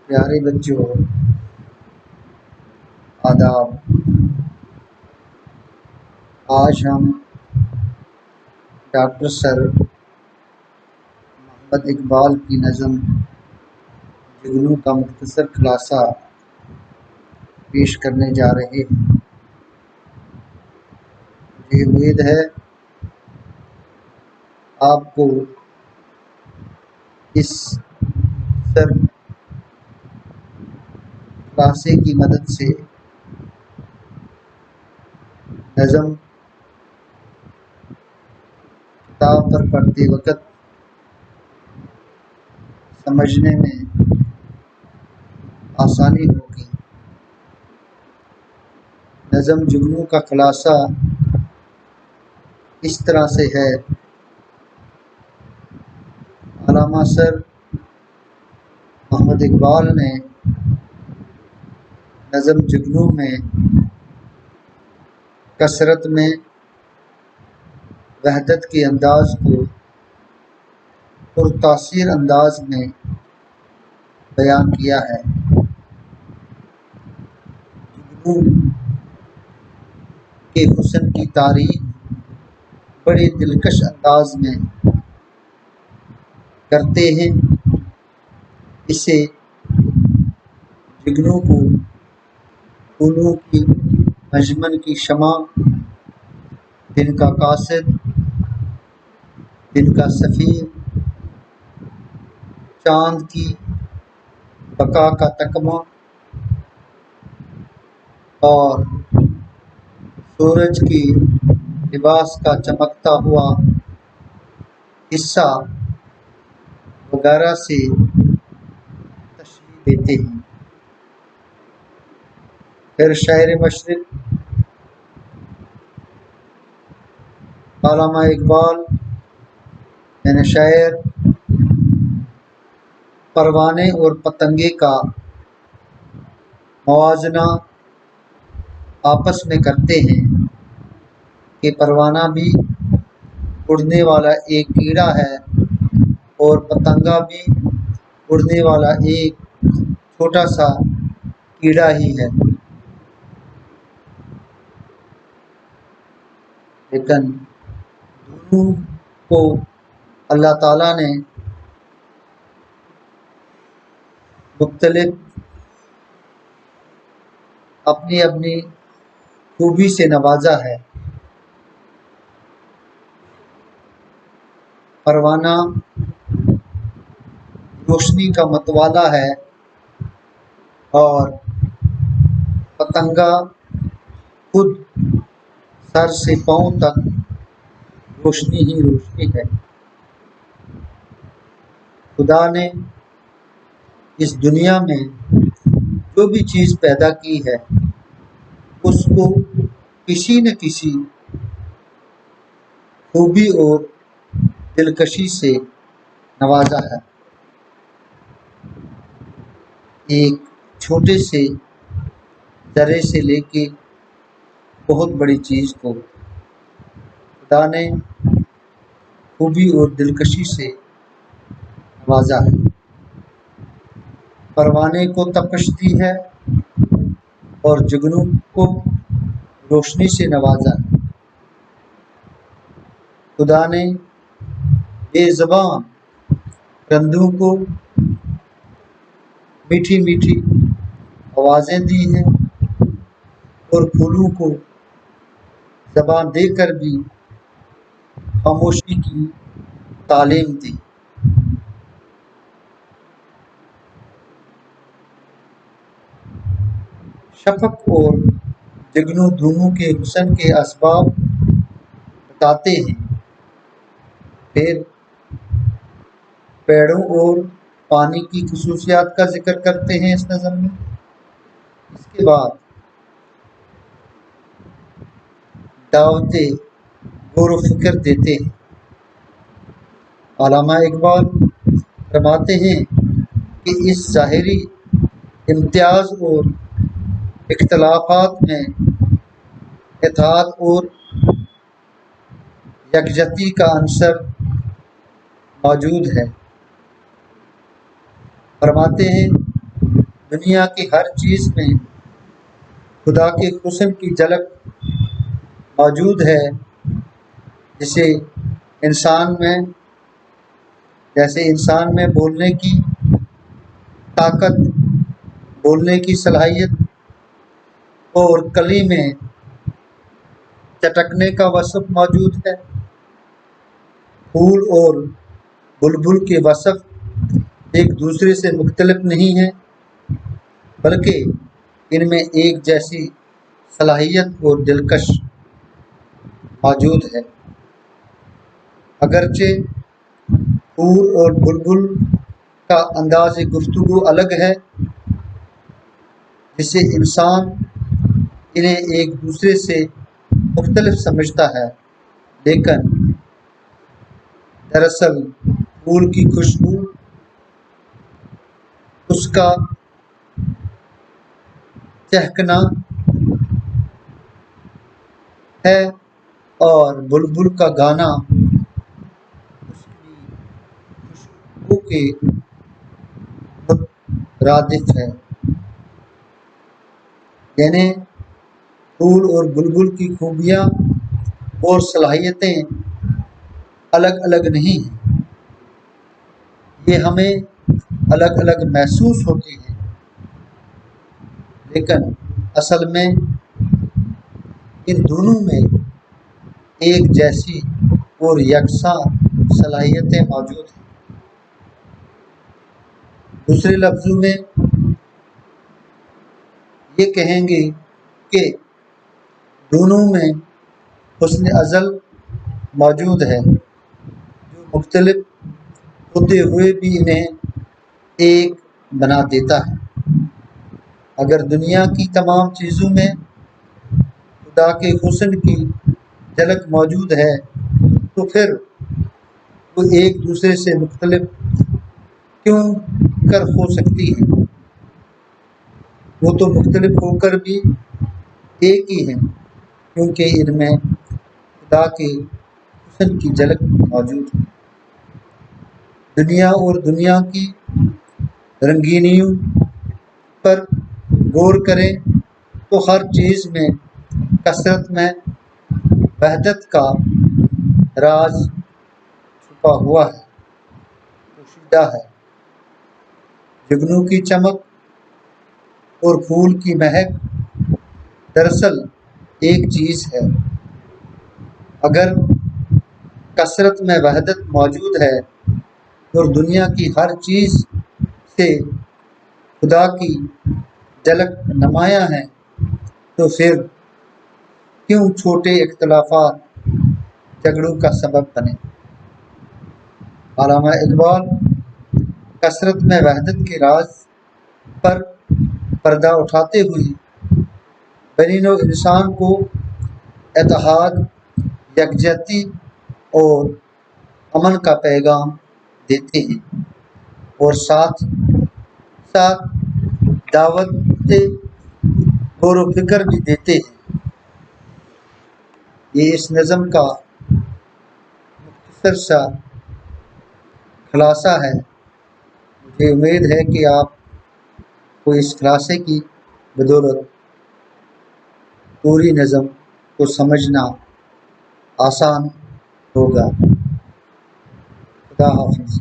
پیارے بچوں، آداب۔ آج ہم ڈاکٹر سر محمد اقبال کی نظم جگنو کا مختصر خلاصہ پیش کرنے جا رہے ہیں۔ مجھے امید ہے آپ کو اس مختصر خلاصے کی مدد سے نظم کتاب پر پڑھتے وقت سمجھنے میں آسانی ہوگی۔ نظم جگنو کا خلاصہ اس طرح سے ہے: علامہ سر محمد اقبال نے نظم جگنو میں کثرت میں وحدت کے انداز کو پرتاثیر انداز میں بیان کیا ہے۔ جگنو کے حسن کی تعریف بڑے دلکش انداز میں کرتے ہیں۔ اسے جگنو کو پھولوں کی انجمن کی شمع، دن کا قاصد، دن کا سفیر، چاند کی بقا کا تکمہ اور سورج کی لباس کا چمکتا ہوا حصہ وغیرہ سے تشریح دیتے ہیں۔ پھر شاعر مشرق علامہ اقبال یعنی شاعر پروانے اور پتنگے کا موازنہ آپس میں کرتے ہیں کہ پروانہ بھی اڑنے والا ایک کیڑا ہے اور پتنگا بھی اڑنے والا ایک چھوٹا سا کیڑا ہی ہے، لیکن دونوں کو اللہ تعالیٰ نے مختلف اپنی اپنی خوبی سے نوازا ہے۔ پروانہ روشنی کا متوالا ہے اور پتنگا خود سر سے پاؤں تک روشنی ہی روشنی ہے۔ خدا نے اس دنیا میں جو بھی چیز پیدا کی ہے اس کو کسی نہ کسی خوبی اور دلکشی سے نوازا ہے۔ ایک چھوٹے سے ذرے سے لے کے بہت بڑی چیز کو خدا نے خوبی اور دلکشی سے نوازا ہے۔ پروانے کو تپش دی ہے اور جگنو کو روشنی سے نوازا ہے۔ خدا نے بے زبان پرندوں کو میٹھی میٹھی آوازیں دی ہیں اور پھولوں کو زبان دے کر بھی خاموشی کی تعلیم دی۔ شفق اور جگنو دونوں کے حسن کے اسباب بتاتے ہیں، پھر پیڑوں اور پانی کی خصوصیات کا ذکر کرتے ہیں اس نظم میں۔ اس کے بعد دعوت غور و فکر دیتے ہیں۔ علامہ اقبال فرماتے ہیں کہ اس ظاہری امتیاز اور اختلافات میں اتحاد اور یکجہتی کا عنصر موجود ہے۔ فرماتے ہیں دنیا کی ہر چیز میں خدا کے حسن کی جھلک موجود ہے، جسے انسان میں جیسے انسان میں بولنے کی طاقت، بولنے کی صلاحیت اور کلی میں چٹکنے کا وصف موجود ہے۔ پھول اور بلبل کے وصف ایک دوسرے سے مختلف نہیں ہیں، بلکہ ان میں ایک جیسی صلاحیت اور دلکش موجود ہے۔ اگرچہ پھول اور بلبل کا انداز گفتگو الگ ہے، جس سے انسان انہیں ایک دوسرے سے مختلف سمجھتا ہے، لیکن دراصل پھول کی خوشبو، اس کا چہکنا ہے اور بلبل کا گانا اس کی خوشبو کے مترادف ہے۔ یعنی پھول اور بلبل کی خوبیاں اور صلاحیتیں الگ الگ نہیں ہیں، یہ ہمیں الگ الگ محسوس ہوتی ہیں، لیکن اصل میں ان دونوں میں ایک جیسی اور یکساں صلاحیتیں موجود ہیں۔ دوسرے لفظوں میں یہ کہیں گے کہ دونوں میں حسن ازل موجود ہے، جو مختلف ہوتے ہوئے بھی انہیں ایک بنا دیتا ہے۔ اگر دنیا کی تمام چیزوں میں خدا کے حسن کی جھلک موجود ہے، تو پھر وہ ایک دوسرے سے مختلف کیوں کر ہو سکتی ہیں؟ وہ تو مختلف ہو کر بھی ایک ہی ہیں، کیونکہ ان میں خدا کے حسن کی جھلک موجود ہے۔ دنیا اور دنیا کی رنگینیوں پر غور کریں تو ہر چیز میں کثرت میں وحدت کا راز چھپا ہوا ہے، پوشیدہ ہے۔ جگنو کی چمک اور پھول کی مہک دراصل ایک چیز ہے۔ اگر کثرت میں وحدت موجود ہے اور دنیا کی ہر چیز سے خدا کی جھلک نمایاں ہے، تو پھر کیوں چھوٹے اختلافات جھگڑوں کا سبب بنے؟ علامہ اقبال کثرت میں وحدت کے راز پر پردہ اٹھاتے ہوئے بنی نوع انسان کو اتحاد، یکجہتی اور امن کا پیغام دیتے ہیں، اور ساتھ ساتھ دعوت غور و فکر بھی دیتے ہیں۔ یہ اس نظم کا مختصر سا خلاصہ ہے۔ مجھے امید ہے کہ آپ کو اس خلاصے کی بدولت پوری نظم کو سمجھنا آسان ہوگا۔ خدا حافظ۔